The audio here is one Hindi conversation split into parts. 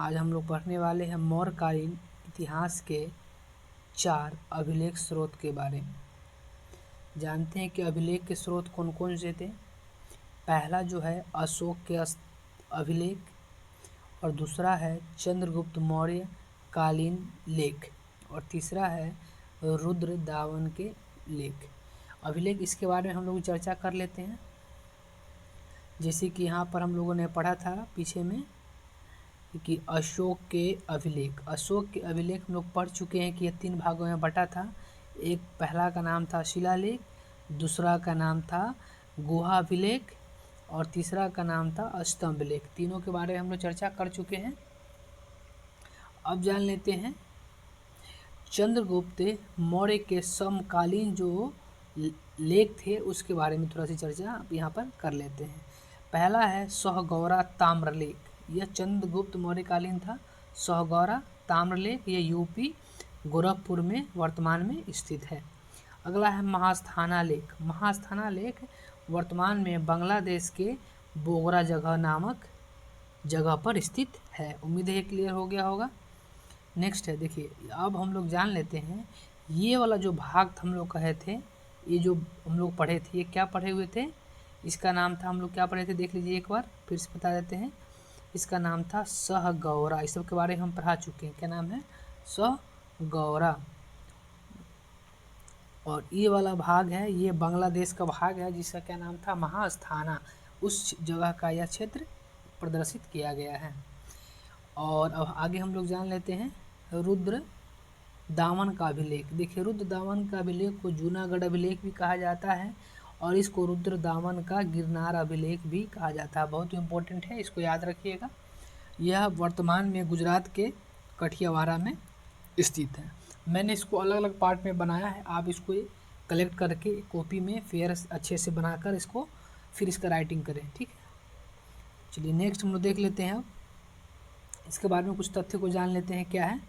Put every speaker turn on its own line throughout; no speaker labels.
आज हम लोग पढ़ने वाले हैं मौर्यकालीन इतिहास के 4 अभिलेख स्रोत के बारे में। जानते हैं कि अभिलेख के स्रोत कौन कौन से थे। पहला जो है अशोक के अभिलेख, और दूसरा है चंद्रगुप्त मौर्य कालीन लेख, और तीसरा है रुद्र दावन के लेख अभिलेख। इसके बारे में हम लोग चर्चा कर लेते हैं। जैसे कि यहाँ पर हम लोगों ने पढ़ा था पीछे में कि अशोक के अभिलेख हम लोग पढ़ चुके हैं कि यह 3 भागों में बटा था। एक पहला का नाम था शिलालेख, दूसरा का नाम था गुहा अभिलेख, और तीसरा का नाम था स्तंभ लेख। तीनों के बारे में हम लोग चर्चा कर चुके हैं। अब जान लेते हैं चंद्रगुप्त मौर्य के समकालीन जो लेख थे उसके बारे में थोड़ा सी चर्चा अब यहाँ पर कर लेते हैं। पहला है सोहगौरा ताम्रलेख। यह चंद्रगुप्त मौर्यकालीन था। सोहगौरा ताम्रलेख यह यूपी गोरखपुर में वर्तमान में स्थित है। अगला है महास्थाना लेख। महास्थाना लेख वर्तमान में बांग्लादेश के बोगरा जगह नामक जगह पर स्थित है। उम्मीद है क्लियर हो गया होगा। नेक्स्ट है, देखिए अब हम लोग जान लेते हैं ये वाला जो भाग हम लोग कहे थे, ये जो हम लोग पढ़े थे, ये क्या पढ़े हुए थे। इसका नाम था, हम लोग क्या पढ़े थे देख लीजिए एक बार फिर से बता देते हैं। इसका नाम था सहगौरा। इस सब के बारे में हम पढ़ा चुके हैं। क्या नाम है? सहगौरा। और ये वाला भाग है, ये बांग्लादेश का भाग है जिसका क्या नाम था? महास्थाना। उस जगह का यह क्षेत्र प्रदर्शित किया गया है। और अब आगे हम लोग जान लेते हैं रुद्र दामन का अभिलेख। देखिए रुद्र दामन का अभिलेख को जूनागढ़ अभिलेख भी कहा जाता है, और इसको रुद्र दामन का गिरनार अभिलेख भी कहा जाता है। बहुत इम्पोर्टेंट है, इसको याद रखिएगा। यह वर्तमान में गुजरात के कठियावाड़ा में स्थित है। मैंने इसको अलग अलग पार्ट में बनाया है, आप इसको कलेक्ट करके कॉपी में फेयर अच्छे से बनाकर इसको फिर इसका राइटिंग करें, ठीक है। चलिए नेक्स्ट हम लोग देख लेते हैं। अब इसके बारे में कुछ तथ्य को जान लेते हैं क्या है,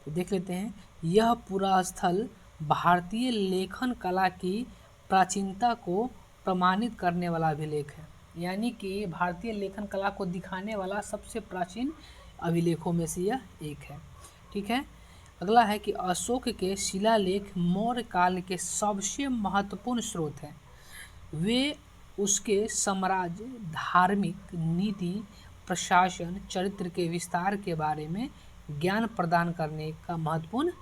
तो देख लेते हैं। यह पूरा स्थल भारतीय लेखन कला की प्राचीनता को प्रमाणित करने वाला अभिलेख है। यानी कि भारतीय लेखन कला को दिखाने वाला सबसे प्राचीन अभिलेखों में से यह एक है, ठीक है। अगला है कि अशोक के शिलालेख मौर्य काल के सबसे महत्वपूर्ण स्रोत हैं। वे उसके साम्राज्य, धार्मिक नीति, प्रशासन, चरित्र के विस्तार के बारे में ज्ञान प्रदान करने का महत्वपूर्ण